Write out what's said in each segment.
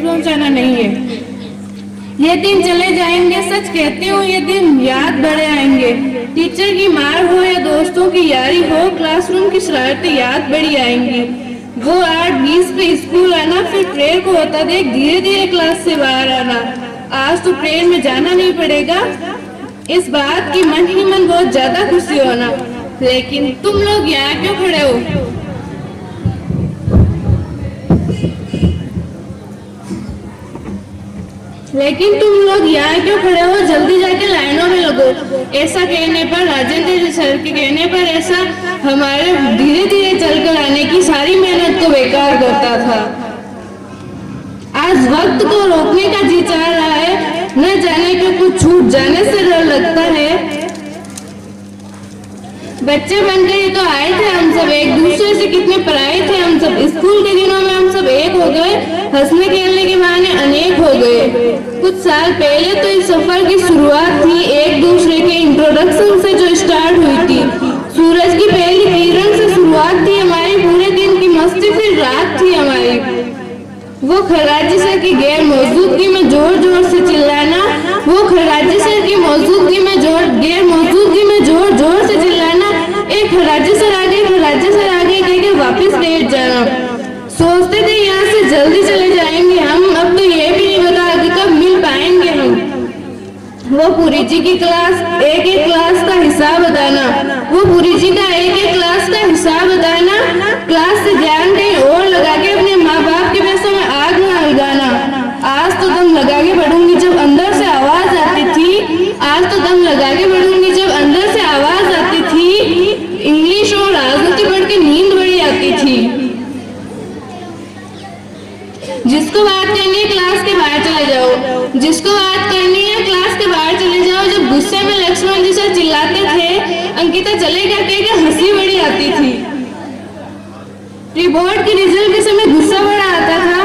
पहुंचाना नहीं है। ये दिन चले जाएंगे, सच कहती हूँ ये दिन याद बड़े आएंगे। टीचर की मार हो या दोस्तों की यारी हो, क्लासरूम की शरारतें याद बड़ी आएंगी। वो 8:20 पे स्कूल आना, फिर प्रेयर को होता देख धीरे धीरे क्लास से बाहर आना। आज तो प्रेयर में जाना नहीं पड़ेगा, इस बात की मन ही मन बहुत ज्यादा खुशी होना। लेकिन तुम लोग यहाँ क्यों खड़े हो? जल्दी जाके लाइनों में लगो। ऐसा कहने पर, राजेंद्र सर के कहने पर, ऐसा हमारे धीरे धीरे चलकर आने की सारी मेहनत को बेकार करता था। आज वक्त को रोकने का जी चाह रहा है, न जाने क्यों कुछ छूट जाने से डर लगता है। बच्चे बनकर ही तो आए थे हम सब, एक दूसरे से कितने पराए थे हम सब। स्कूल के दिनों में हम सब एक हो गए, हंसने खेलने के बहाने अनेक हो गए। कुछ साल पहले तो इस सफर की शुरुआत थी एक दूसरे के इंट्रोडक्शन से जो स्टार्ट हुई थी। सूरज की पहली किरण से शुरुआत थी हमारी, पूरे दिन की मस्ती फिर रात थी हमारी। वो खराजी सर की गैर मौजूदगी में जोर जोर से चिल्लाना, वो खराजी सर की मौजूदगी में गैर मौजूदगी में जोर जोर से चिल्लाना, एक खराजी सर आगे कह के वापस लेट जाना। सोचते थे यहाँ से जल्दी चले जाएंगे हम, अब तो ये भी नहीं पता कि कब मिल पाएंगे हम। वो पूरी जी की क्लास एक क्लास का हिसाब बताना, वो पूरी जी का एक क्लास का हिसाब बताना, क्लास से ध्यान कहीं और लगा के अपने माँ बाप के पैसों में आग ना लगाना। आज तो दम लगा के पढ़ूंगी जब अंदर से आवाज आती थी, आज तो दम लगा के पढ़ूंगी जब अंदर से आवाज आती थी। इंग्लिश और राजनीति पढ़ के नींद बड़ी आती थी। जिसको बात करनी है क्लास के बाहर चले जाओ, जिसको बात करनी है क्लास के बाहर चले जाओ। जब गुस्से में लक्ष्मण जी सर चिल्लाते थे, अंकिता चलेगा कह के हंसी बड़ी आती थी। रिपोर्ट की रिजल्ट के समय गुस्सा बड़ा आता था,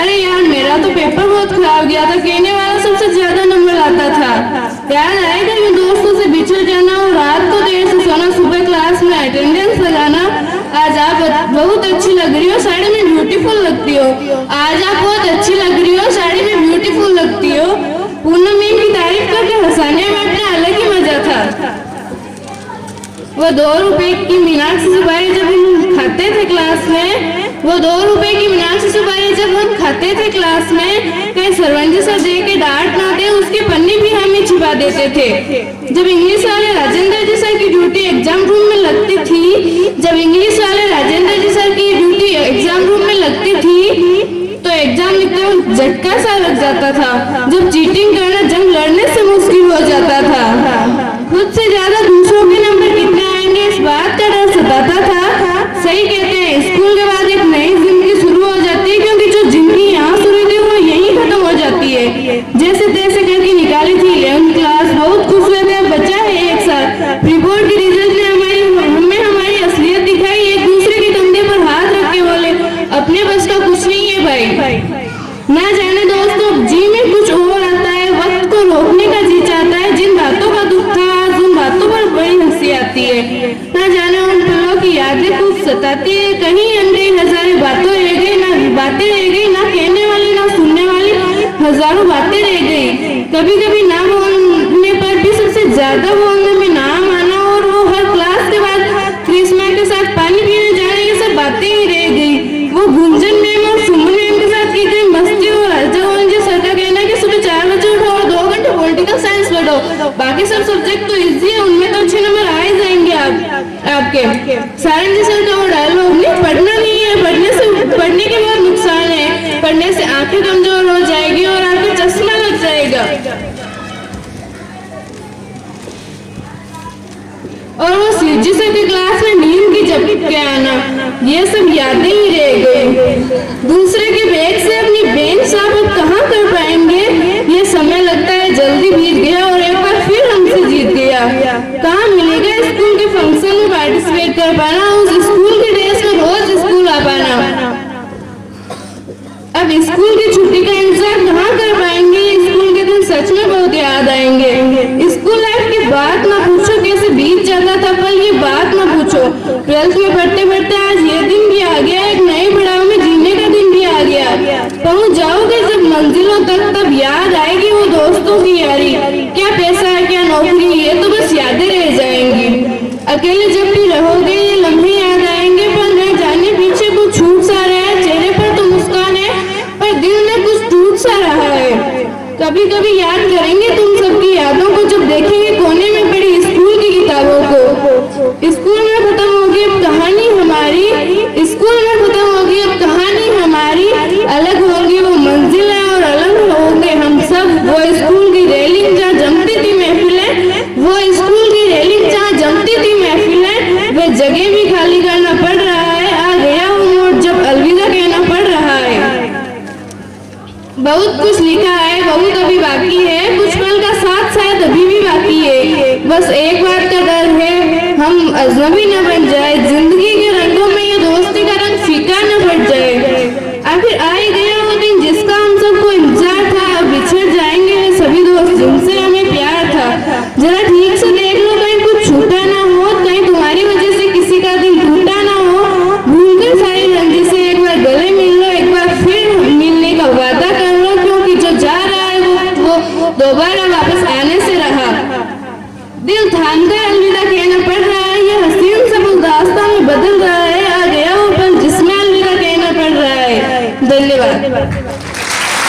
अरे यार मेरा तो पेपर बहुत खराब गया था, कहने वाला सबसे ज्यादा नंबर आता था। याद आएगा यूं दोस्तों से बिछड़ जाना और रात को देर से सोना, सुबह क्लास में अटेंडेंस लगाना। आज आप बहुत अच्छी लग रही हो, साड़ी में ब्यूटीफुल लगती हो। आज आप बहुत अच्छी लग रही हो, साड़ी में ब्यूटीफुल लगती हो। पूनम मैम की तारीफ करके हंसाने में अपना अलग ही मजा था। वो 2 रुपए की मीनाक्षी सुपारी जब हम खाते थे क्लास में, वो 2 रुपए की मीनाक्षी सुपारी जब हम खाते थे क्लास में, कहीं सरवंजी सर दे के डांट ना दे, उसकी पन्नी भी हम ही छिपा देते थे। जब इंग्लिश वाले राजेंद्र जी सर की ड्यूटी एग्जाम रूम में लगती थी, जब इंग्लिश वाले राजेंद्र जी सर की ड्यूटी एग्जाम रूम में लगती थी, तो एग्जाम लिखते वक्त झटका सा लग जाता था। जब चीटिंग करना जंग लड़ने से मुश्किल हो जाता था। खुद से ज्यादा दूसरों के नंबर कितने आएंगे इस बात का डर सताता था। सही कहते हैं, स्कूल के बाद एक नई जिंदगी शुरू हो जाती है, क्योंकि जो जिंदगी यहाँ शुरू थी वो यहीं खत्म हो जाती है। जैसे तैसे करके निकाली थी 11th क्लास, बहुत खुश हुए थे, बचा है 1 साल। रिपोर्ट की रिजल्ट ने हमें हमारी असलियत दिखाई। एक दूसरे के कंधे पर हाथ रख के बोले, अपने बस का कुछ नहीं है भाई। ना जाने दोस्तों, जी में कुछ और आता है, वक्त को रोकने का जी चाहता है। जिन बातों का दुख था आज उन बातों पर बड़ी हंसी आती है। ना जाने उन पलों की यादें खूब सताती है। कहीं अनगई हजारे बातें रह गई, ना बातें रह गई, ना कहने वाली ना सुनने वाली हजारों बातें रह गई। कभी कभी ना बोलने पर भी सबसे ज्यादा बोलने में नाम आना, और वो हर क्लास के बाद क्रिस्मा के साथ पानी पीने जाने, ये सब बातें ही रह गई। वो गुंजन मैम और सुमन मैम के साथ की गई मस्ती, और राजा जी सर का कहना कि सुबह 4 बजे उठो और 2 घंटे पॉलिटिकल साइंस पढ़ो, बाकी सब सब्जेक्ट तो इजी है, उनमें तो अच्छे नंबर आ ही जाएंगे आपके। सारंग जी सर का वो डायलॉग, नहीं पढ़ना नहीं है, पढ़ने के बहुत नुकसान है, पढ़ने से आंखें कमजोर हो जाएगी और आपको चश्मा लग जाएगा। और वो सीजी सर की क्लास में नींद की झपकी के आना, ये सब यादें ही रह गई। दूसरे के बैग से अपनी बेंच साफ कहाँ कर पाएंगे, ये समय लगता है जल्दी बीत गया और एक बार फिर हमसे जीत गया। कहाँ मिलेगा स्कूल के फंक्शन में पार्टिसिपेट कर पाना, उस स्कूल के ड्रेस में रोज स्कूल आ पाना। अब स्कूल की छुट्टी का इंतजार कहाँ कर पाएंगे, स्कूल के दिन सच में बहुत याद आएंगे। स्कूल लाइफ की बात ना पूछो, कैसे बीत जाता था पल, ये बात ना पूछो। 12th में पढ़ते पढ़ते आज ये दिन भी आ गया, एक नए पड़ाव में जीने का दिन भी आ गया। पहुंच जाओगे जब मंजिलों तक तब याद आएगी वो दोस्तों की यारी। क्या पैसा है क्या नौकरी, ये तो बस यादें रह जाएंगी। अकेले जब भी रहोगे ये लम्हे याद आएंगे, पर न जाने पीछे कुछ छूट सा रहा है। चेहरे पर तो मुस्कान है पर दिल में कुछ टूट सा रहा है। कभी कभी याद करेंगे तुम सबकी यादों को, जब देखेंगे कोने में पड़ी स्कूल की किताबों को। स्कूल में खत्म होगी अब कहानी हमारी, स्कूल में खत्म होगी अब कहानी हमारी। अलग होगी वो मंजिलें और अलग होंगे हम सब। वो स्कूल की रेलिंग जहाँ जमती थी महफिलें, वो स्कूल की रेलिंग जहाँ जमती थी महफिलें, वे जगह भी खाली करना पड़ रहा है। आ गया वो मोड़ जब अलविदा कहना पड़ रहा है। बहुत कुछ लिखा है, बहुत अभी बाकी है, कुछ पल का साथ शायद अभी भी बाकी है। बस एक बात का डर है हम अजनबी न बन जाए, जिंदगी